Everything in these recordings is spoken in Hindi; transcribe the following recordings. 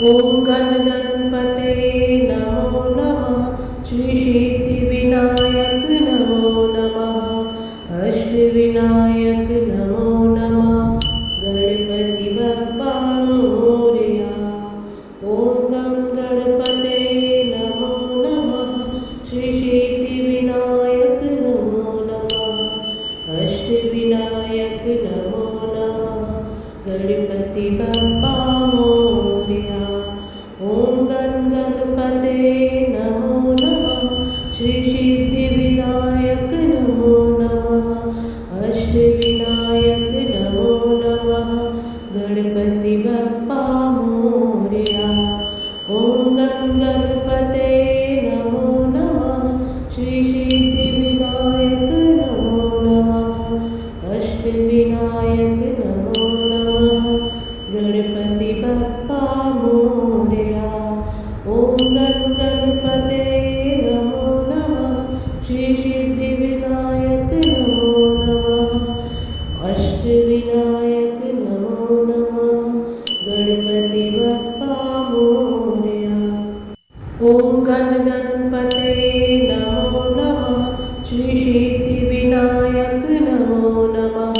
ओम गण गणपते नमो नमः। श्री सिद्धिविनायक नमो नमः। अष्टविनायक नमो नमः। गणपति बप्पा मोरया। ओम गं गणपते नमो नमः। श्री सिद्धिविनायक नमो नमः। अष्टविनायक नमो नमः। गणपति बप्पा मोरया। ओम गण गणपते नमो नमः। श्री सिद्धिविनायक नमो नमः। अष्टविनायक नमो नमः। गणपति बप्पा मोरया। ओम गण गणपते नमो नमः। श्री सिद्धिविनायक नमो नमः। अष्टविनायक नमो नमः। गणपति बप्पा मोरया। ओम गण गणपते नमो नमः। श्री सिद्धिविनायक नमो नमः। अष्टविनायक नमो नमः। गणपति बप्पा मोरया। ओम गण गणपते नमो नमः। श्री सिद्धिविनायक नमो नमः।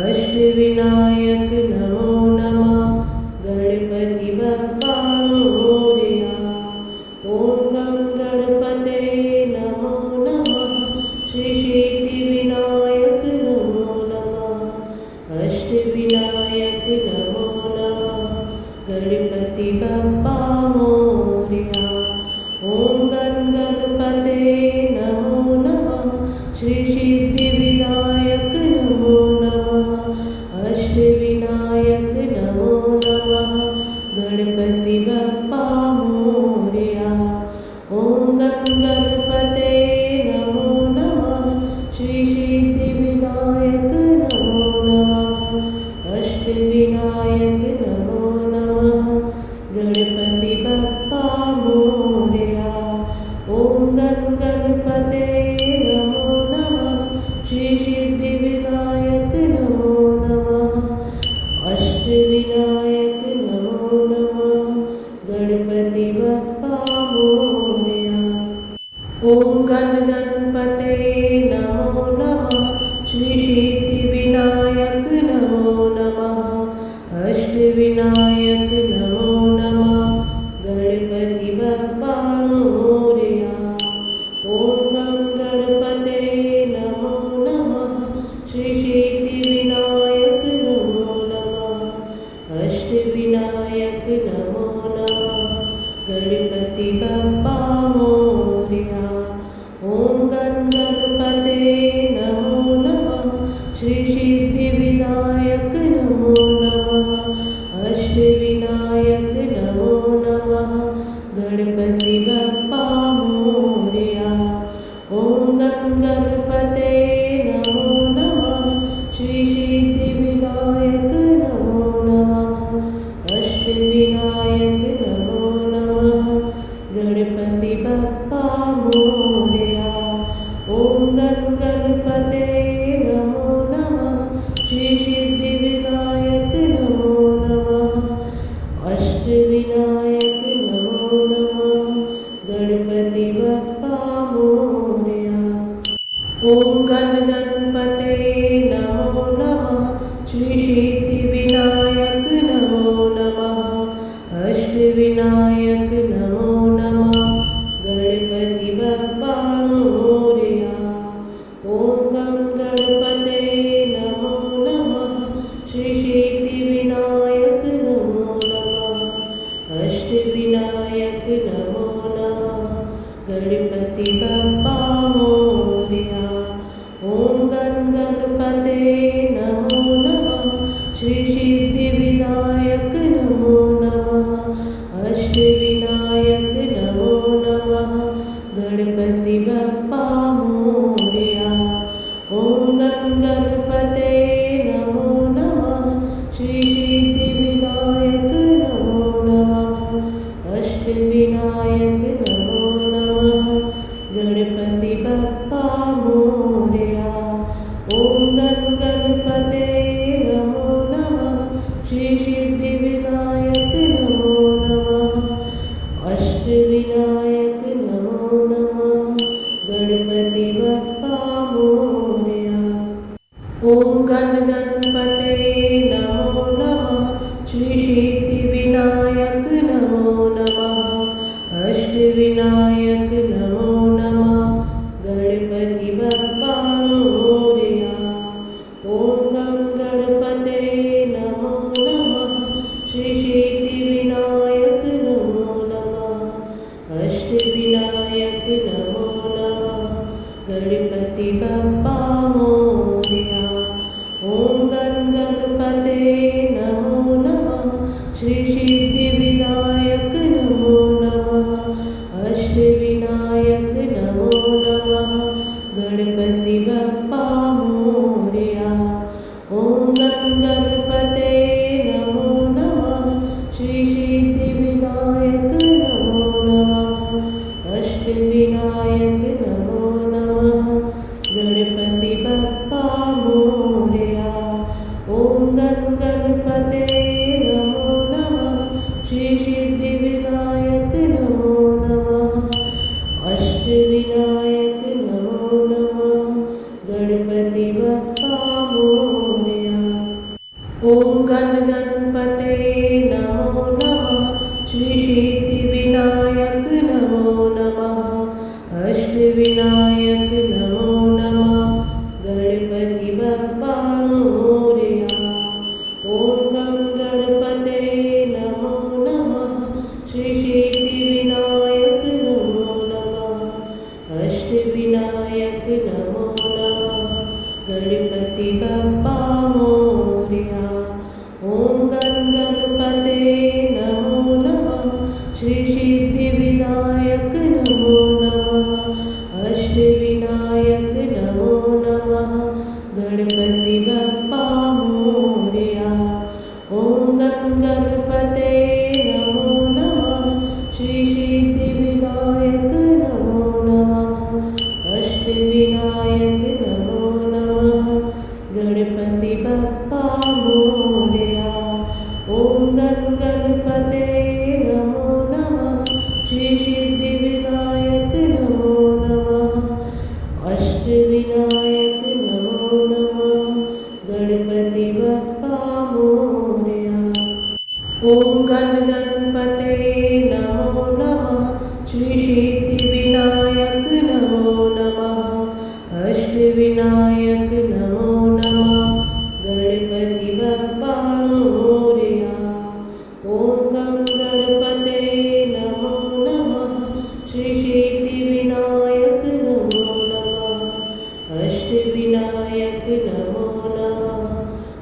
अष्टविनायक नमो नमः। गणपति बप्पा मोरया। ओम गं गणपते नमो नमः। श्री सिद्धिविनायक नमो नमः। अष्टविनायक नमो नमः। गणपति बप्पा मोरया। ओम गण गणपते नमो नमः। श्री सिद्धिविनायक नमो नमः। अष्टविनायक नमो नमः। गणपति बप्पा मोरया। ओम गण गणपते नमो नमः। श्री सिद्धिविनायक नमो नमः। अष्टविनायक नमो नमः। गणपति बप्पा मोरया। ओम गण गणपते नमो नमः। श्री सिद्धिविनायक नमो नमः। अष्टविनायक नमो नमः। गणपति बप्पा मोरया। ओम गण गणपते नमो नमः। श्री सिद्धिविनायक नमो नमः। अष्टविनायक नमो नमः। गणपति बप्पा मोरया। ओम गं गणपते नमो नमः। श्री सिद्धिविनायक नमो नमः। अष्टविनायक नमो नमः। गणपति बप्पा मोरया। ओम गण गणपते नमो नमः। श्री सिद्धिविनायक नमो नमः। अष्टविनायक नमो नमः। गणपति बप्पा मोरया। ओम गण गणपते नमो नमः। श्री सिद्धिविनायक नमो नमः। अष्टविनायक नमो नमः। गणपति बप्पा मोरया। ओम गण गणपते नमो नमः। श्री सिद्धिविनायक नमो नमः। अष्टविनायक नमो नमः। गणपति बप्पा मोरया। ओम गण गणपते नमो नमः। श्री सिद्धिविनायक नमो नमः। अष्टविनायक नमो नमः। गणपति बप्पा मोरया। ओम गं गणपते नमो नमः। श्री सिद्धिविनायक नमो नमः। अष्टविनायक नमो नमः। गणपति बप्पा मोरया। ओम गण गणपते नमो नमः। श्री सिद्धिविनायक नमो नमः। अष्टविनायक विनायक नमो नमः। अष्टविनायक नमो नमः। गणपति बप्पा मोरया। ओम गणपते नमो नमः। श्री सिद्धि विनायक नमो नमः। अष्टविनायक नमो नमः। गणपति बप्पा मोरया। ओम गणपते नमो नमः। श्री सिद्धि विनायक नमो नमः। अष्टविनायक नमो नमः। गणपति बप्पा मोरया। ओम गणपते नमो नमः। श्री सिद्धि विनायक नमो नमः। अष्टविनायक नमो नमः। गणपति बप्पा मोरया। ओम गणपते नमो नमः। श्री सिद्धि विनायक नमो नमः। अष्टविनायक नमो नमः। गणपति बप्पा मोरया। ओम गणपते नमो नमः। श्री सिद्धि विनायक नमो नमः। अष्टविनायक नमो नमः। गणपति बप्पा मोरया। ओम गणपते नमो नमः। श्री सिद्धि विनायक नमो नमः। अष्टविनायक नमो नमः। गणपति बप्पा मोरया। ओम गणपते नमो नमः। श्री सिद्धि विनायक नमो नमः। अष्टविनायक नमो नमः। गणपति बप्पा मोरया। ओम गणपते नमो नमः। श्री सिद्धि विनायक नमो नमः। अष्टविनायक नमो नमः।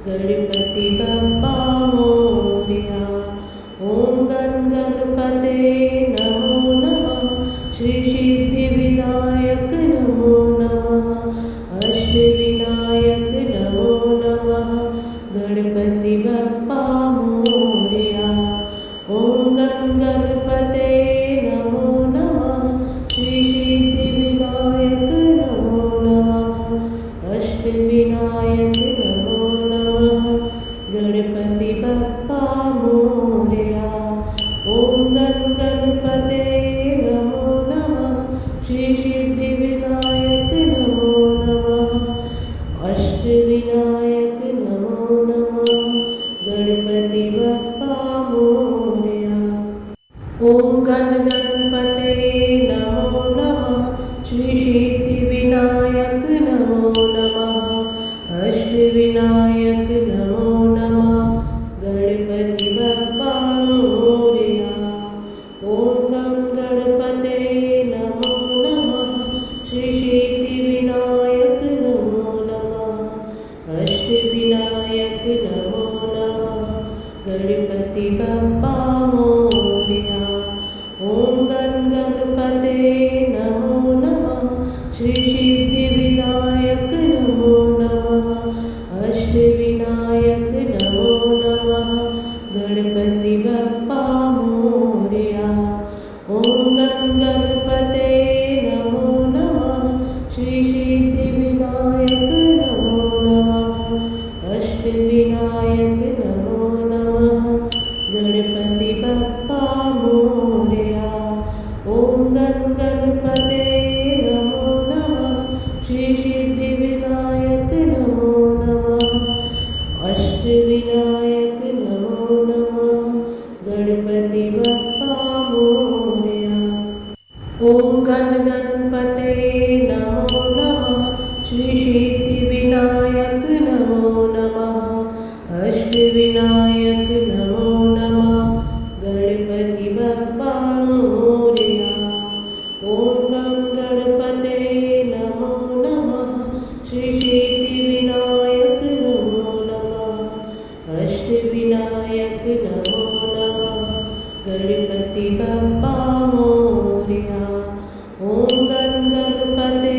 गणपति बप्पा मोरया। ओम गणपते नमो नमः। श्री सिद्धि विनायक नमो नमः। अष्टविनायक नमो नमः। गणपति बप्पा मोरया। ओम गणपते नमो नमः। श्री सिद्धि विनायक नमो नमः। अष्टविनायक नमो नमः। गणपति बप्पा मोरया। ओम गणपते नमो नमः। श्री सिद्धि विनायक नमो नमः। अष्टविनायक नमो नमः। गणपति बप्पा मोरया। ओम गणपते नमो नमः। श्री सिद्धि विनायक नमो नमः। अष्टविनायक नमो नमः। गणपति बप्पा मोरया। ओम गणपते नमो नमः। श्री सिद्धि विनायक नमो नमः। अष्टविनायक नमो नमः। गणपति बप्पा मोरया। ओम गणपते नमो नमः। श्री सिद्धि विनायक नमो नमः। अष्टविनायक नमो नमः। गणपति बप्पा मोरया। ओम गणपते नमो नमः। श्री सिद्धि विनायक नमो नमः। अष्टविनायक नमो नमः। गणपति बप्पा मोरया। ओम गणपते नमो नमः। श्री सिद्धि विनायक नमो नमः। अष्टविनायक नमो नमः। गणपति बप्पा मोरया। ओम गणपते नमो नमः। श्री सिद्धि विनायक नमो नमः। अष्टविनायक नमो नमः। गणपति बप्पा मोरया। ओम गणपते नमो नमः। श्री सिद्धि विनायक नमो नमः। अष्टविनायक नमो नमः। गणपति बप्पा मोरया। ओम गणपते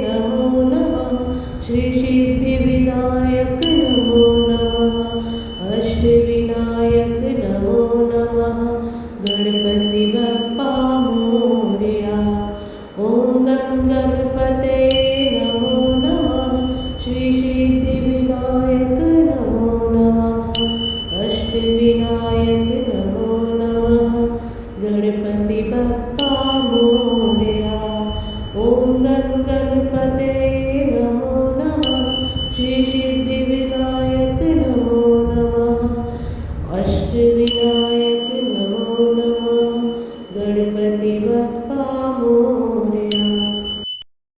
नमो नमः। श्री सिद्धि विनायक नमो नमः। अष्टविनायक नमो नमः। गणपति बप्पा मोरया। ॐ गणपते नमो नमः। श्री सिद्धिविनायक नमो नमः। अष्टविनायक नमो नमः। गणपति बप्पा मोरया। ॐ गणपते